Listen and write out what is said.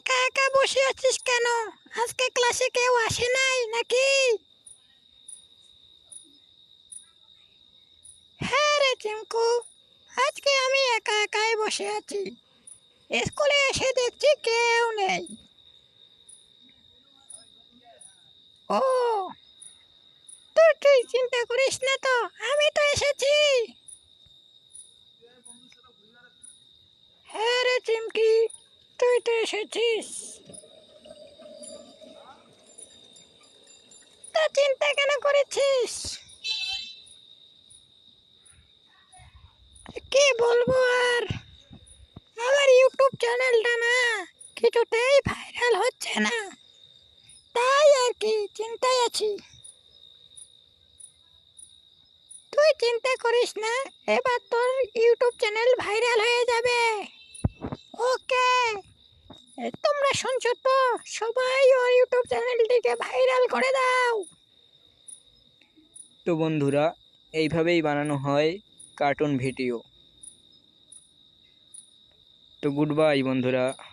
একা একা বসে আছিস কেন? আজকে ক্লাসে কেউ আসে নাই নাকি? হ্যাঁ রে চিঙ্কু, আজকে আমি একা একাই বসে আছি। স্কুলে এসে দেখছি কেউ নেই। ও, তুই চিন্তা করিস না তো, আমি তো এসেছি। হ্যাঁ রে চিমকি, তুই তো এসেছিস। তা চিন্তা কেন করেছিস? কি বলবো আর, আমার ইউটিউব চ্যানেলটা না কিছুতেই ভাইরাল হচ্ছে না, তাই আর কি চিন্তায় আছি। তুই চিন্তা করিস না, এবার তোর ইউটিউব চ্যানেল ভাইরাল হয়ে যাবে। ওকে, তোমরা শুনছো তো, সবাই ওর ইউটিউব চ্যানেলটিকে ভাইরাল করে দাও। তো বন্ধুরা, এইভাবেই বানানো হয় কার্টুন ভিডিও। তো গুড বাই বন্ধুরা।